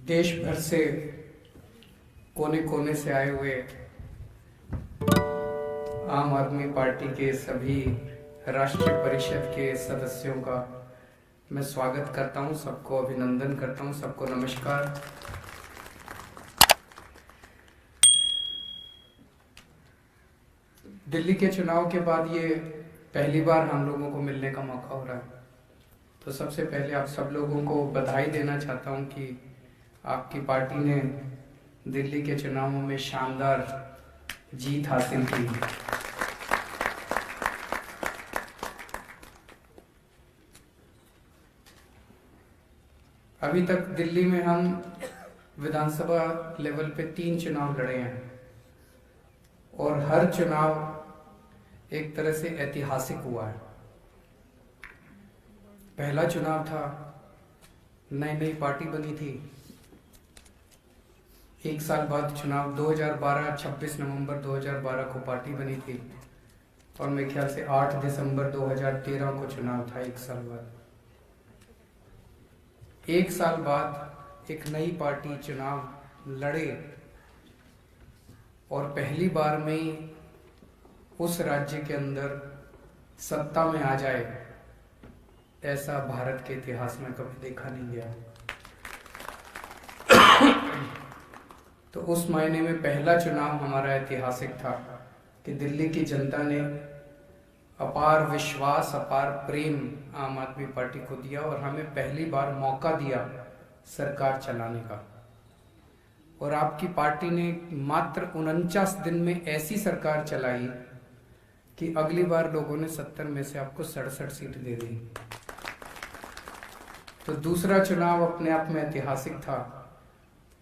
देश भर से कोने कोने से आए हुए आम आदमी पार्टी के सभी राष्ट्रीय परिषद के सदस्यों का मैं स्वागत करता हूं, सबको अभिनंदन करता हूं, सबको नमस्कार। दिल्ली के चुनाव के बाद ये पहली बार हम लोगों को मिलने का मौका हो रहा है, तो सबसे पहले आप सब लोगों को बधाई देना चाहता हूं कि आपकी पार्टी ने दिल्ली के चुनावों में शानदार जीत हासिल की। अभी तक दिल्ली में हम विधानसभा लेवल पे 3 चुनाव लड़े हैं और हर चुनाव एक तरह से ऐतिहासिक हुआ है। पहला चुनाव था, नई पार्टी बनी थी। 1 साल बाद चुनाव 2012 26 नवंबर 2012 को पार्टी बनी थी और मेरे ख्याल से 8 दिसंबर 2013 को चुनाव था। 1 साल बाद 1 साल बाद एक नई पार्टी चुनाव लड़े और पहली बार में ही उस राज्य के अंदर सत्ता में आ जाए, ऐसा भारत के इतिहास में कभी देखा नहीं गया। तो उस मायने में पहला चुनाव हमारा ऐतिहासिक था कि दिल्ली की जनता ने अपार विश्वास, अपार प्रेम आम आदमी पार्टी को दिया और हमें पहली बार मौका दिया सरकार चलाने का। और आपकी पार्टी ने मात्र 49 दिन में ऐसी सरकार चलाई कि अगली बार लोगों ने 70 में से आपको 67 सीट दे दी। तो दूसरा चुनाव अपने आप में ऐतिहासिक था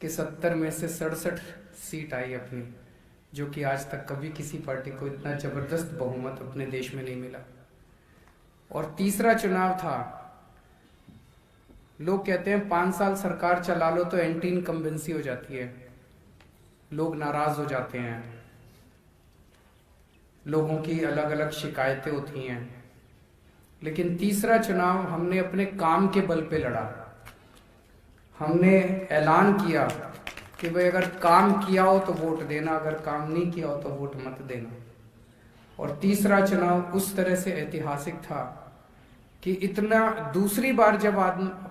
कि 70 में से 67 सीट आई अपनी, जो कि आज तक कभी किसी पार्टी को इतना जबरदस्त बहुमत अपने देश में नहीं मिला। और तीसरा चुनाव था, लोग कहते हैं 5 साल सरकार चला लो तो एंटी इनकम्बेंसी हो जाती है, लोग नाराज हो जाते हैं, लोगों की अलग अलग शिकायतें होती हैं। लेकिन तीसरा चुनाव हमने अपने काम के बल पे लड़ा। हमने ऐलान किया कि भाई अगर काम किया हो तो वोट देना, अगर काम नहीं किया हो तो वोट मत देना। और तीसरा चुनाव उस तरह से ऐतिहासिक था कि इतना, दूसरी बार जब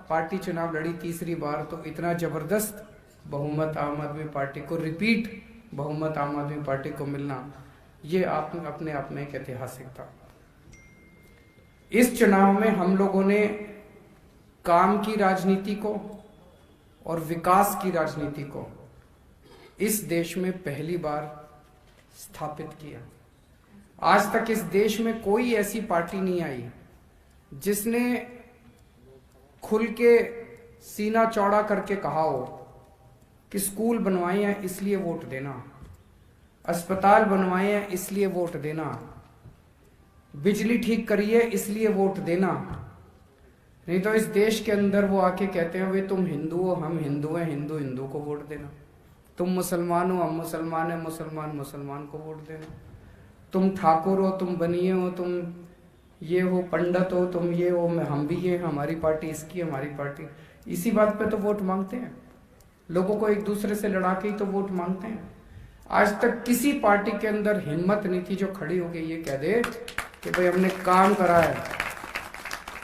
पार्टी चुनाव लड़ी तीसरी बार, तो इतना जबरदस्त बहुमत आम आदमी पार्टी को, रिपीट बहुमत आम आदमी पार्टी को मिलना, ये अपने आप में एक ऐतिहासिक था। इस चुनाव में हम लोगों ने काम की राजनीति को और विकास की राजनीति को इस देश में पहली बार स्थापित किया। आज तक इस देश में कोई ऐसी पार्टी नहीं आई जिसने खुल के सीना चौड़ा करके कहा हो कि स्कूल बनवाए हैं इसलिए वोट देना, अस्पताल बनवाए हैं इसलिए वोट देना, बिजली ठीक करिए इसलिए वोट देना। नहीं तो इस देश के अंदर वो आके कहते हैं वे तुम हिंदू हो, हम हिंदू हैं, हिंदू हिंदू को वोट देना, तुम मुसलमान हो, हम मुसलमान हैं, मुसलमान मुसलमान को वोट देना, तुम ठाकुर हो, तुम बनिए हो, तुम ये हो, पंडित हो, तुम ये हो, हम भी ये, हमारी पार्टी इसकी, हमारी पार्टी। इसी बात पे तो वोट मांगते हैं, लोगों को एक दूसरे से लड़ा के ही तो वोट मांगते हैं। आज तक किसी पार्टी के अंदर हिम्मत नहीं थी जो खड़ी होके ये कह दे कि भाई हमने काम करा है,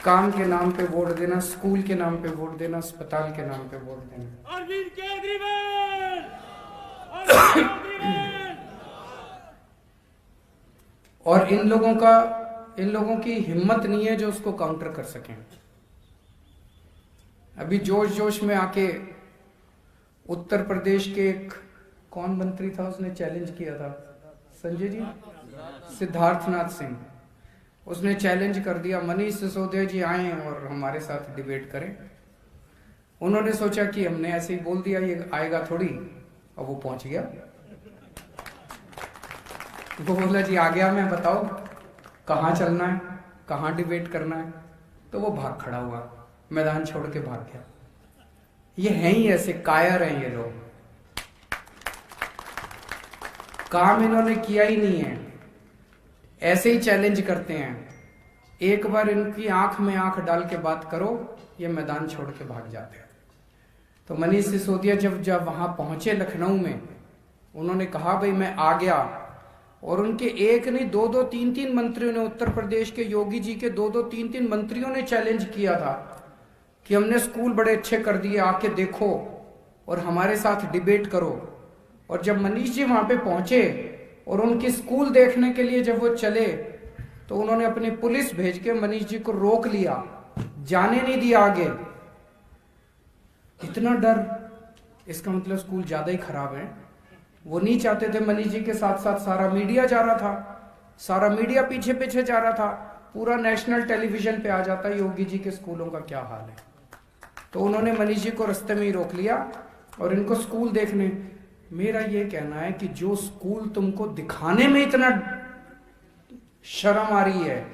काम के नाम पे वोट देना, स्कूल के नाम पे वोट देना, अस्पताल के नाम पे वोट देना। अरविंद केजरीवाल, और इन लोगों की हिम्मत नहीं है जो उसको काउंटर कर सकें। अभी जोश जोश में आके उत्तर प्रदेश के एक कौन मंत्री था, उसने चैलेंज किया था, संजय जी, सिद्धार्थनाथ सिंह, उसने चैलेंज कर दिया मनीष सिसोदिया जी आए और हमारे साथ डिबेट करें। उन्होंने सोचा कि हमने ऐसे ही बोल दिया, ये आएगा थोड़ी, और वो पहुंच गया। वो बोला जी आ गया मैं, बताओ कहाँ चलना है, कहाँ डिबेट करना है। तो वो भाग खड़ा हुआ, मैदान छोड़ के भाग गया। ये हैं ही ऐसे कायर हैं ये लोग, काम इन्होंने किया ही नहीं है, ऐसे ही चैलेंज करते हैं। एक बार इनकी आंख में आंख डाल के बात करो, ये मैदान छोड़ के भाग जाते हैं। तो मनीष सिसोदिया जब वहां पहुंचे लखनऊ में, उन्होंने कहा भाई मैं आ गया, और उनके एक नहीं दो दो तीन तीन मंत्रियों ने, उत्तर प्रदेश के योगी जी के दो दो तीन तीन मंत्रियों ने चैलेंज किया था कि हमने स्कूल बड़े अच्छे कर दिए, आके देखो और हमारे साथ डिबेट करो। और जब मनीष जी वहां पे पहुंचे और उनके स्कूल देखने के लिए जब वो चले, तो उन्होंने अपनी पुलिस भेज के मनीष जी को रोक लिया, जाने नहीं दिया आगे। इतना डर, इसका मतलब स्कूल ज्यादा ही खराब है। वो नहीं चाहते थे, मनीष जी के साथ साथ सारा मीडिया जा रहा था, सारा मीडिया पीछे पीछे जा रहा था, पूरा नेशनल टेलीविजन पे आ जाता योगी जी के स्कूलों का क्या हाल है। तो उन्होंने मनीष जी को रास्ते में ही रोक लिया और इनको स्कूल देखने। मेरा ये कहना है कि जो स्कूल तुमको दिखाने में इतना शर्म आ रही है,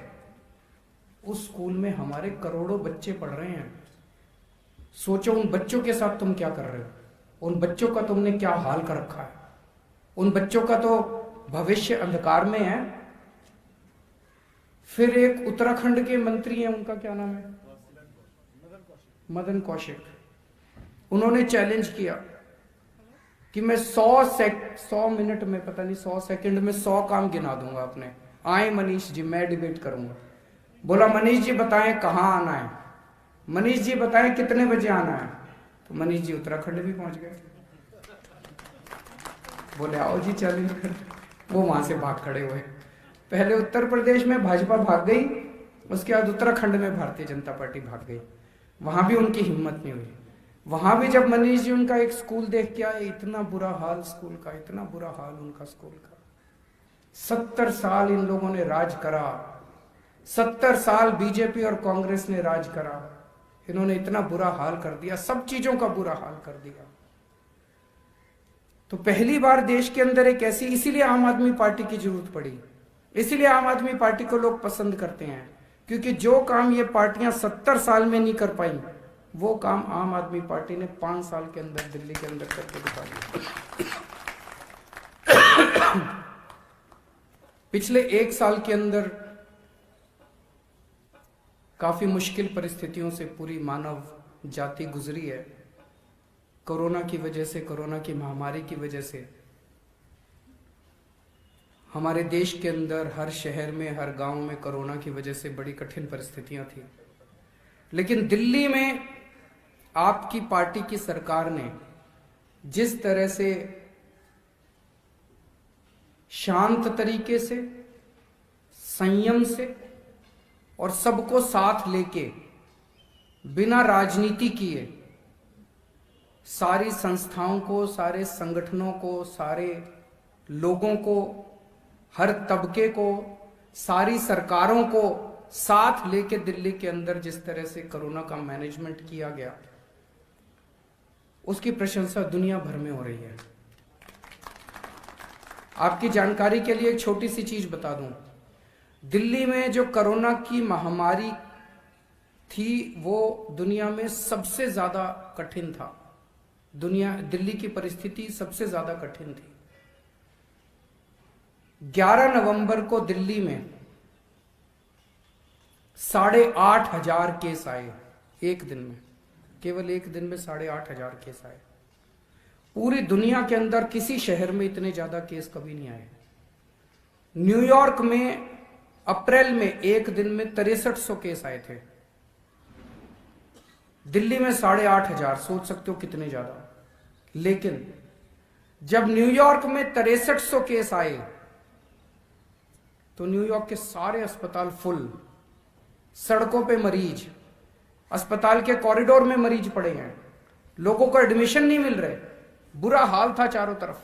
उस स्कूल में हमारे करोड़ों बच्चे पढ़ रहे हैं। सोचो उन बच्चों के साथ तुम क्या कर रहे हो, उन बच्चों का तुमने क्या हाल कर रखा है। उन बच्चों का तो भविष्य अंधकार में है। फिर एक उत्तराखंड के मंत्री हैं, उनका क्या नाम है, मदन कौशिक। उन्होंने चैलेंज किया कि मैं 100 मिनट में, पता नहीं 100 सेकंड में 100 काम गिना दूंगा अपने। आए मनीष जी, मैं डिबेट करूंगा। बोला मनीष जी बताएं कहां आना है, मनीष जी बताएं कितने बजे आना है। तो मनीष जी उत्तराखंड भी पहुंच गए। बोले आओ जी चैलेंज कर। वो वहां से भाग खड़े हुए। पहले उत्तर प्रदेश में भाजपा भाग गई, उसके बाद उत्तराखंड में भारतीय जनता पार्टी भाग गई। वहां भी उनकी हिम्मत नहीं हुई। वहां भी जब मनीष जी उनका एक स्कूल देख के आए, इतना बुरा हाल स्कूल का, इतना बुरा हाल उनका स्कूल का। 70 साल इन लोगों ने राज करा, 70 साल बीजेपी और कांग्रेस ने राज करा। इन्होंने इतना बुरा हाल कर दिया, सब चीजों का बुरा हाल कर दिया। तो पहली बार देश के अंदर एक ऐसी, इसीलिए आम आदमी पार्टी की जरूरत पड़ी, इसीलिए आम आदमी पार्टी को लोग पसंद करते हैं, क्योंकि जो काम ये पार्टियां 70 साल में नहीं कर पाई, वो काम आम आदमी पार्टी ने 5 साल के अंदर दिल्ली के अंदर करके दिखा दिया। पिछले 1 साल के अंदर काफी मुश्किल परिस्थितियों से पूरी मानव जाति गुजरी है। कोरोना की वजह से, कोरोना की महामारी की वजह से हमारे देश के अंदर हर शहर में, हर गांव में कोरोना की वजह से बड़ी कठिन परिस्थितियां थी। लेकिन दिल्ली में आपकी पार्टी की सरकार ने जिस तरह से शांत तरीके से, संयम से और सबको साथ लेके, बिना राजनीति किए, सारी संस्थाओं को, सारे संगठनों को, सारे लोगों को, हर तबके को, सारी सरकारों को साथ लेके दिल्ली के अंदर जिस तरह से कोरोना का मैनेजमेंट किया गया, उसकी प्रशंसा दुनिया भर में हो रही है। आपकी जानकारी के लिए एक छोटी सी चीज बता दूं, दिल्ली में जो कोरोना की महामारी थी वो दुनिया में सबसे ज्यादा कठिन था। दिल्ली की परिस्थिति सबसे ज्यादा कठिन थी। 11 नवंबर को दिल्ली में 8,500 केस आए एक दिन में, केवल एक दिन में 8,500 केस आए। पूरी दुनिया के अंदर किसी शहर में इतने ज्यादा केस कभी नहीं आए। न्यूयॉर्क में अप्रैल में एक दिन में 6300 केस आए थे, दिल्ली में 8,500। सोच सकते हो कितने ज्यादा। लेकिन जब न्यूयॉर्क में 6300 केस आए तो न्यूयॉर्क के सारे अस्पताल फुल, सड़कों पे मरीज, अस्पताल के कॉरिडोर में मरीज पड़े हैं, लोगों को एडमिशन नहीं मिल रहे, बुरा हाल था चारों तरफ।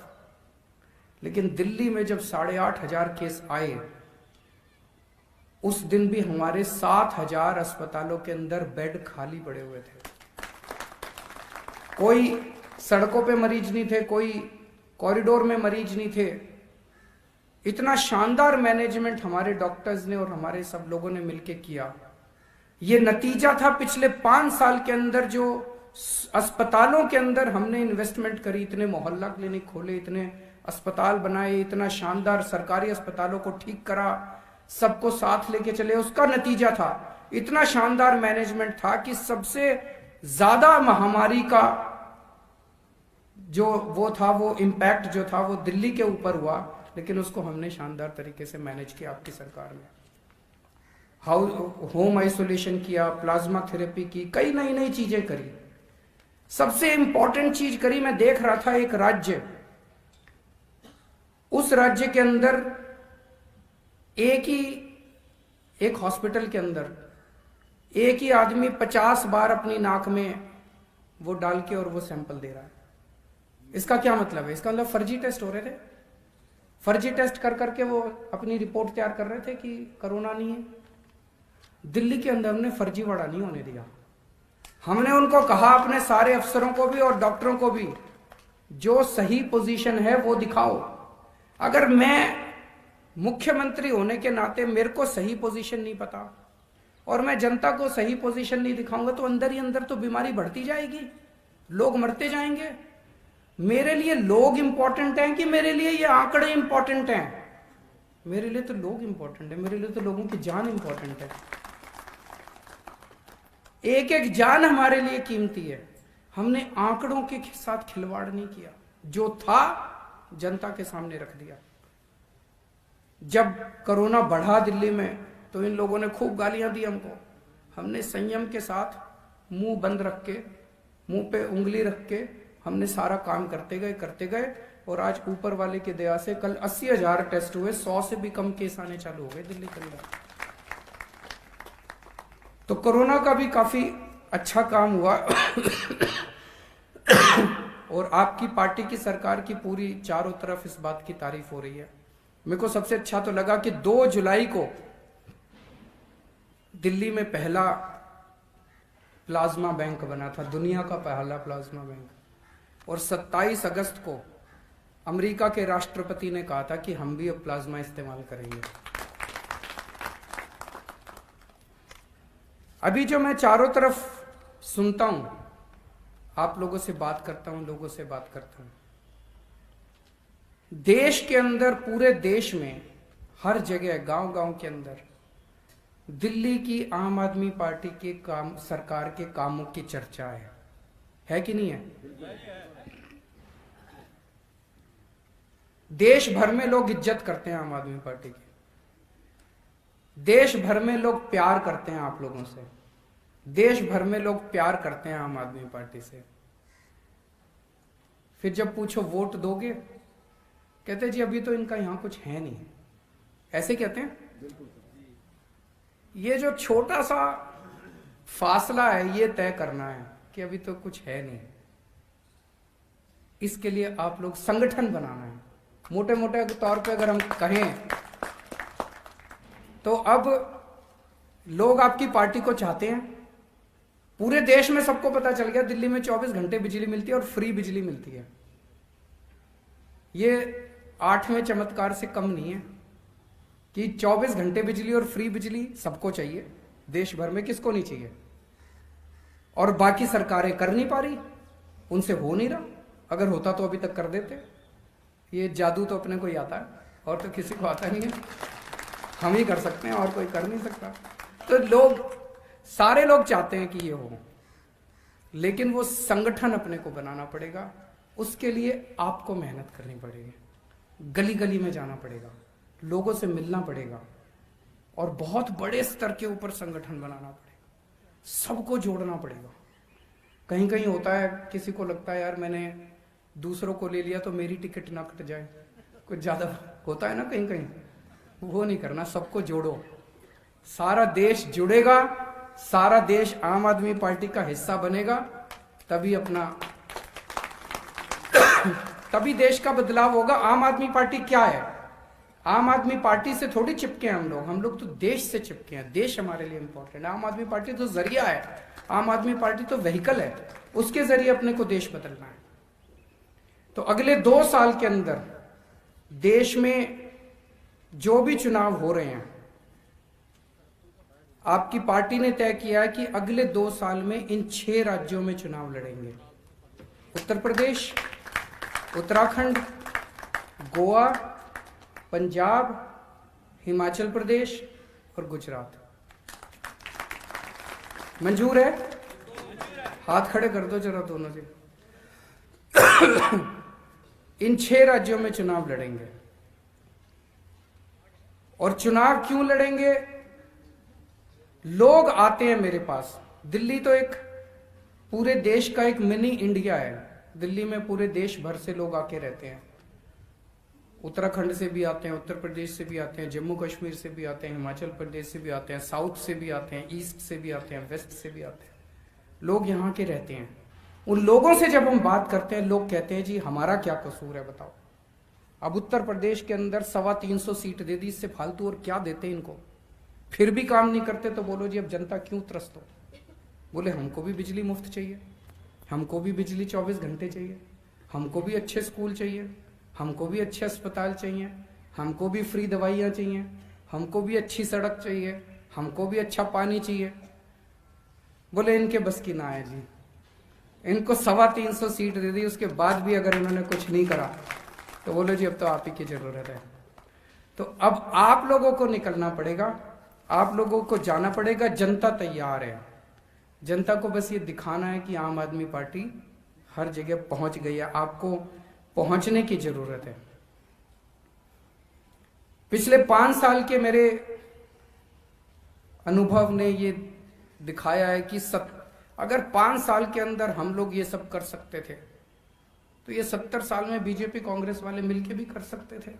लेकिन दिल्ली में जब 8,500 केस आए, उस दिन भी हमारे 7,000 अस्पतालों के अंदर बेड खाली पड़े हुए थे। कोई सड़कों पे मरीज नहीं थे, कोई कॉरिडोर में मरीज नहीं थे। इतना शानदार मैनेजमेंट हमारे डॉक्टर्स ने और हमारे सब लोगों ने मिलकर किया। ये नतीजा था पिछले 5 साल के अंदर जो अस्पतालों के अंदर हमने इन्वेस्टमेंट करी, इतने मोहल्ला क्लिनिक खोले, इतने अस्पताल बनाए, इतना शानदार सरकारी अस्पतालों को ठीक करा, सबको साथ लेके चले, उसका नतीजा था। इतना शानदार मैनेजमेंट था कि सबसे ज्यादा महामारी का जो वो था, वो इम्पैक्ट जो था वो दिल्ली के ऊपर हुआ, लेकिन उसको हमने शानदार तरीके से मैनेज किया आपकी सरकार में। होम आइसोलेशन किया, प्लाज्मा थेरेपी की, कई नई नई चीजें करी। सबसे इंपॉर्टेंट चीज करी, मैं देख रहा था एक राज्य, उस राज्य के अंदर एक हॉस्पिटल के अंदर एक ही आदमी 50 बार अपनी नाक में वो डाल के और वो सैंपल दे रहा है। इसका क्या मतलब है? इसका मतलब फर्जी टेस्ट हो रहे थे, फर्जी टेस्ट कर करके वो अपनी रिपोर्ट तैयार कर रहे थे कि कोरोना नहीं है। दिल्ली के अंदर हमने फर्जीवाड़ा नहीं होने दिया। हमने उनको कहा, अपने सारे अफसरों को भी और डॉक्टरों को भी, जो सही पोजीशन है वो दिखाओ। अगर मैं मुख्यमंत्री होने के नाते मेरे को सही पोजीशन नहीं पता और मैं जनता को सही पोजीशन नहीं दिखाऊंगा तो अंदर ही अंदर तो बीमारी बढ़ती जाएगी, लोग मरते जाएंगे। मेरे लिए लोग इंपॉर्टेंट हैं कि मेरे लिए ये आंकड़े इंपॉर्टेंट हैं? मेरे लिए तो लोग इंपॉर्टेंट है, मेरे लिए तो लोगों की जान इंपॉर्टेंट है। एक एक जान हमारे लिए कीमती है। हमने आंकड़ों के साथ खिलवाड़ नहीं किया, जो था जनता के सामने रख दिया। जब कोरोना बढ़ा दिल्ली में तो इन लोगों ने खूब गालियां दी हमको। हमने संयम के साथ मुंह बंद रख के, मुंह पे उंगली रख के हमने सारा काम करते गए और आज ऊपर वाले की दया से कल 80,000 टेस्ट हुए, 100 से भी कम केस आने चालू हो गए दिल्ली के अंदर। तो कोरोना का भी काफी अच्छा काम हुआ और आपकी पार्टी की सरकार की पूरी चारों तरफ इस बात की तारीफ हो रही है। मेरे को सबसे अच्छा तो लगा कि 2 जुलाई को दिल्ली में पहला प्लाज्मा बैंक बना था, दुनिया का पहला प्लाज्मा बैंक, और 27 अगस्त को अमेरिका के राष्ट्रपति ने कहा था कि हम भी अब प्लाज्मा इस्तेमाल करेंगे। अभी जो मैं चारों तरफ सुनता हूं, आप लोगों से बात करता हूं, लोगों से बात करता हूं, देश के अंदर, पूरे देश में, हर जगह, गांव-गांव के अंदर दिल्ली की आम आदमी पार्टी के काम, सरकार के कामों की चर्चा है कि नहीं है? देश भर में लोग इज्जत करते हैं आम आदमी पार्टी की, देश भर में लोग प्यार करते हैं आप लोगों से, देश भर में लोग प्यार करते हैं आम आदमी पार्टी से। फिर जब पूछो वोट दोगे, कहते जी अभी तो इनका यहां कुछ है नहीं, ऐसे कहते हैं। ये जो छोटा सा फासला है ये तय करना है कि अभी तो कुछ है नहीं, इसके लिए आप लोग संगठन बनाना है। मोटे मोटे तौर पे अगर हम कहें तो अब लोग आपकी पार्टी को चाहते हैं। पूरे देश में सबको पता चल गया, दिल्ली में 24 घंटे बिजली मिलती है और फ्री बिजली मिलती है। ये 8वें चमत्कार से कम नहीं है कि 24 घंटे बिजली और फ्री बिजली सबको चाहिए, देश भर में किसको नहीं चाहिए। और बाकी सरकारें कर नहीं पा रही, उनसे हो नहीं रहा। अगर होता तो अभी तक कर देते। ये जादू तो अपने को ही आता है और तो किसी को आता नहीं है, हम ही कर सकते हैं और कोई कर नहीं सकता। तो लोग, सारे लोग चाहते हैं कि ये हो, लेकिन वो संगठन अपने को बनाना पड़ेगा। उसके लिए आपको मेहनत करनी पड़ेगी, गली गली में जाना पड़ेगा, लोगों से मिलना पड़ेगा और बहुत बड़े स्तर के ऊपर संगठन बनाना पड़ेगा, सबको जोड़ना पड़ेगा। कहीं कहीं होता है, किसी को लगता है यार मैंने दूसरों को ले लिया तो मेरी टिकट ना कट जाए, कुछ ज्यादा होता है ना कहीं कहीं, वो नहीं करना। सबको जोड़ो, सारा देश जुड़ेगा, सारा देश आम आदमी पार्टी का हिस्सा बनेगा, तभी अपना तभी देश का बदलाव होगा। आम आदमी पार्टी क्या है? आम आदमी पार्टी से थोड़ी चिपके हैं हम लोग तो देश से चिपके हैं। देश हमारे लिए इंपॉर्टेंट है। आम आदमी पार्टी तो जरिया है, आम आदमी पार्टी तो व्हीकल है, उसके जरिए अपने को देश बदलना है। तो अगले 2 साल के अंदर देश में जो भी चुनाव हो रहे हैं, आपकी पार्टी ने तय किया है कि अगले 2 साल में इन 6 राज्यों में चुनाव लड़ेंगे। उत्तर प्रदेश, उत्तराखंड, गोवा, पंजाब, हिमाचल प्रदेश और गुजरात। मंजूर है? हाथ खड़े कर दो जरा दोनों से। इन 6 राज्यों में चुनाव लड़ेंगे। और चुनाव क्यों लड़ेंगे? लोग आते हैं मेरे पास। दिल्ली तो एक पूरे देश का एक मिनी इंडिया है। दिल्ली में पूरे देश भर से लोग आके रहते हैं। उत्तराखंड से भी आते हैं, उत्तर प्रदेश से भी आते हैं, जम्मू कश्मीर से भी आते हैं, हिमाचल प्रदेश से भी आते हैं, साउथ से भी आते हैं, ईस्ट से भी आते हैं, वेस्ट से भी आते हैं। लोग यहाँ के रहते हैं। उन लोगों से जब हम बात करते हैं, लोग कहते हैं जी हमारा क्या कसूर है बताओ। अब उत्तर प्रदेश के अंदर 325 सीट दे दी, इससे फालतू और क्या देते इनको? फिर भी काम नहीं करते तो बोलो जी अब जनता क्यों त्रस्त हो? बोले हमको भी बिजली मुफ्त चाहिए, हमको भी बिजली 24 घंटे चाहिए, हमको भी अच्छे स्कूल चाहिए, हमको भी अच्छे अस्पताल चाहिए, हमको भी फ्री दवाइयाँ चाहिए, हमको भी अच्छी सड़क चाहिए, हमको भी अच्छा पानी चाहिए। बोले इनके बस की ना है जी। इनको 325 सीट दे दी, उसके बाद भी अगर इन्होंने कुछ नहीं करा तो बोलो जी अब तो आप ही की जरूरत है। तो अब आप लोगों को निकलना पड़ेगा, आप लोगों को जाना पड़ेगा। जनता तैयार है। जनता को बस ये दिखाना है कि आम आदमी पार्टी हर जगह पहुंच गई है। आपको पहुंचने की जरूरत है। पिछले 5 साल के मेरे अनुभव ने ये दिखाया है कि अगर 5 साल के अंदर हम लोग ये सब कर सकते थे तो ये 70 साल में बीजेपी कांग्रेस वाले मिलके भी कर सकते थे।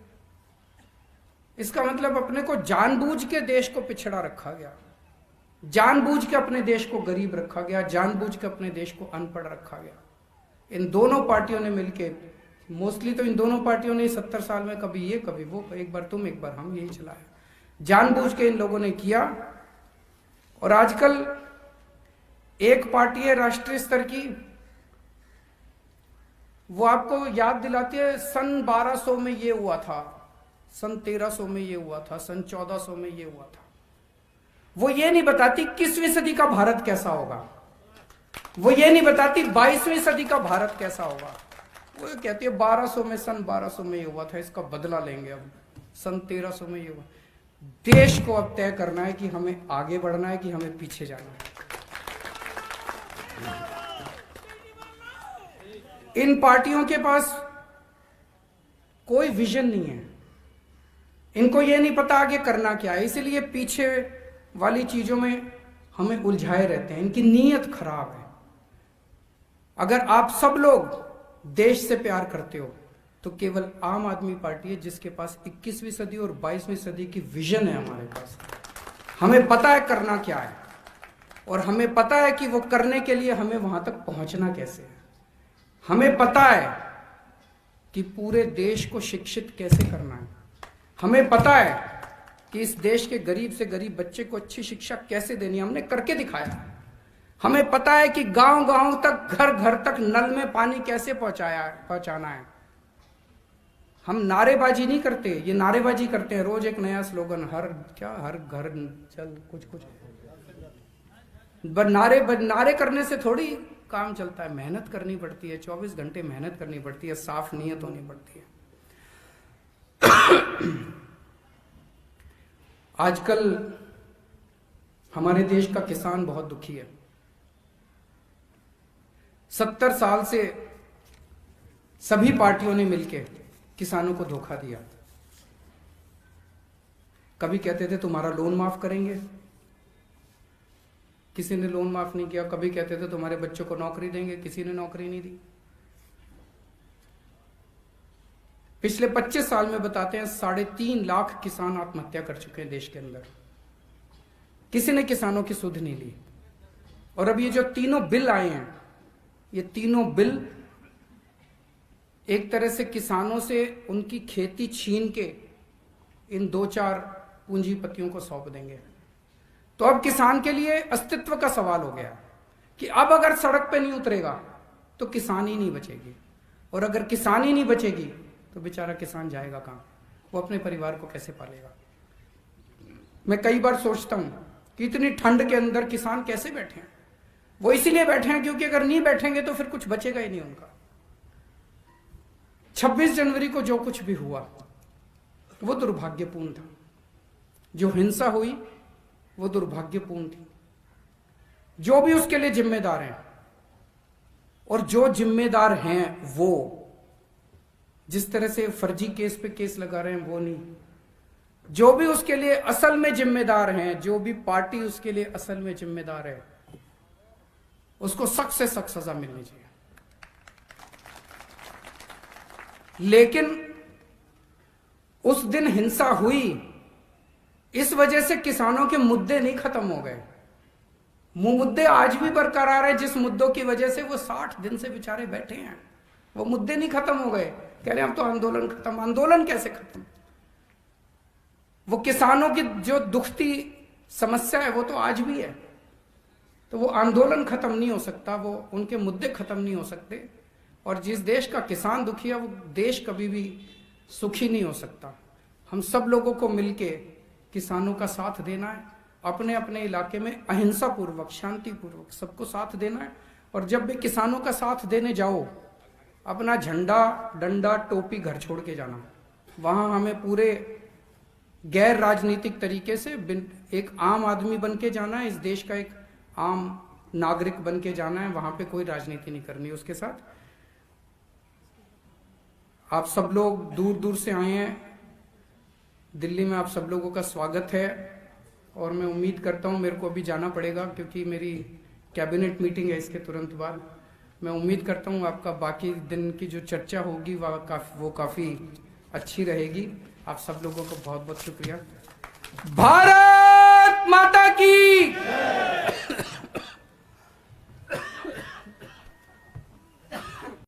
इसका मतलब अपने को जानबूझ के देश को पिछड़ा रखा गया, जानबूझ के अपने देश को गरीब रखा गया, जानबूझ के अपने देश को अनपढ़ रखा गया। इन दोनों पार्टियों ने मिलके, मोस्टली तो इन दोनों पार्टियों ने 70 साल में कभी ये कभी वो, एक बार तुम एक बार हम, यही चलाया। जानबूझ के इन लोगों ने किया। और आजकल एक पार्टी है राष्ट्रीय स्तर की, वो आपको याद दिलाती है सन 1200 में ये हुआ था, सन 1300 में ये हुआ था, सन 1400 में ये हुआ था। वो ये नहीं बताती 21वीं सदी का भारत कैसा होगा, वो ये नहीं बताती 22वीं सदी का भारत कैसा होगा। वो कहती है 1200 में, सन 1200 में ये हुआ था, इसका बदला लेंगे। अब सन 1300 में ये हुआ। देश को अब तय करना है कि हमें आगे बढ़ना है कि हमें पीछे जाना है। इन पार्टियों के पास कोई विजन नहीं है। इनको ये नहीं पता आगे करना क्या है, इसलिए पीछे वाली चीजों में हमें उलझाए रहते हैं। इनकी नीयत खराब है। अगर आप सब लोग देश से प्यार करते हो तो केवल आम आदमी पार्टी है जिसके पास 21वीं सदी और 22वीं सदी की विजन है। हमारे पास हमें पता है करना क्या है और हमें पता है कि वो करने के लिए हमें वहां तक पहुंचना कैसे है। हमें पता है कि पूरे देश को शिक्षित कैसे करना है। हमें पता है कि इस देश के गरीब से गरीब बच्चे को अच्छी शिक्षा कैसे देनी है। हमने करके दिखाया। हमें पता है कि गांव-गांव तक, घर-घर तक नल में पानी कैसे पहुंचाना है। हम नारेबाजी नहीं करते, ये नारेबाजी करते हैं। रोज एक नया स्लोगन, हर घर चल कुछ नारे करने से थोड़ी काम चलता है। मेहनत करनी पड़ती है, 24 घंटे मेहनत करनी पड़ती है, साफ नीयत होनी पड़ती है। आजकल हमारे देश का किसान बहुत दुखी है। 70 साल से सभी पार्टियों ने मिलकर किसानों को धोखा दिया। कभी कहते थे तुम्हारा लोन माफ करेंगे, किसी ने लोन माफ नहीं किया। कभी कहते थे तुम्हारे बच्चों को नौकरी देंगे, किसी ने नौकरी नहीं दी। पिछले 25 साल में बताते हैं 3.5 लाख किसान आत्महत्या कर चुके हैं देश के अंदर। किसी ने किसानों की सुध नहीं ली। और अब ये जो तीनों बिल आए हैं, ये तीनों बिल एक तरह से किसानों से उनकी खेती छीन के इन 2-4 पूंजीपतियों को सौंप देंगे। तो अब किसान के लिए अस्तित्व का सवाल हो गया कि अब अगर सड़क पे नहीं उतरेगा तो किसान ही नहीं बचेगी, और अगर किसान ही नहीं बचेगी तो बेचारा किसान जाएगा कहाँ, वो अपने परिवार को कैसे पालेगा। मैं कई बार सोचता हूं कि इतनी ठंड के अंदर किसान कैसे बैठे हैं। वो इसीलिए बैठे हैं क्योंकि अगर नहीं बैठेंगे तो फिर कुछ बचेगा ही नहीं उनका। 26 जनवरी को जो कुछ भी हुआ वो दुर्भाग्यपूर्ण था। जो हिंसा हुई वो दुर्भाग्यपूर्ण थी। जो भी उसके लिए जिम्मेदार हैं और जो जिम्मेदार हैं वो जिस तरह से फर्जी केस पे केस लगा रहे हैं वो नहीं। जो भी उसके लिए असल में जिम्मेदार हैं, जो भी पार्टी उसके लिए असल में जिम्मेदार है, उसको सख्त से सख्त सजा मिलनी चाहिए। लेकिन उस दिन हिंसा हुई, इस वजह से किसानों के मुद्दे नहीं खत्म हो गए। मुद्दे आज भी बरकरार है। जिस मुद्दों की वजह से वो 60 दिन से बेचारे बैठे हैं, वो मुद्दे नहीं खत्म हो गए। कह रहे हैं अब तो आंदोलन खत्म। आंदोलन कैसे खत्म? वो किसानों की जो दुखती समस्या है वो तो आज भी है। तो वो आंदोलन खत्म नहीं हो सकता, वो उनके मुद्दे खत्म नहीं हो सकते। और जिस देश का किसान दुखी है वो देश कभी भी सुखी नहीं हो सकता। हम सब लोगों को मिलके किसानों का साथ देना है, अपने अपने इलाके में अहिंसा पूर्वक, शांति पूर्वक सबको साथ देना है। और जब भी किसानों का साथ देने जाओ, अपना झंडा, डंडा, टोपी घर छोड़ के जाना। वहां हमें पूरे गैर राजनीतिक तरीके से एक आम आदमी बन के जाना है, इस देश का एक आम नागरिक बन के जाना है। वहां पे कोई राजनीति नहीं करनी उसके साथ। आप सब लोग दूर दूर से आए हैं दिल्ली में, आप सब लोगों का स्वागत है। और मैं उम्मीद करता हूं, मेरे को अभी जाना पड़ेगा क्योंकि मेरी कैबिनेट मीटिंग है इसके तुरंत बाद। मैं उम्मीद करता हूं आपका बाकी दिन की जो चर्चा होगी वो काफी अच्छी रहेगी। आप सब लोगों को बहुत बहुत शुक्रिया। भारत माता की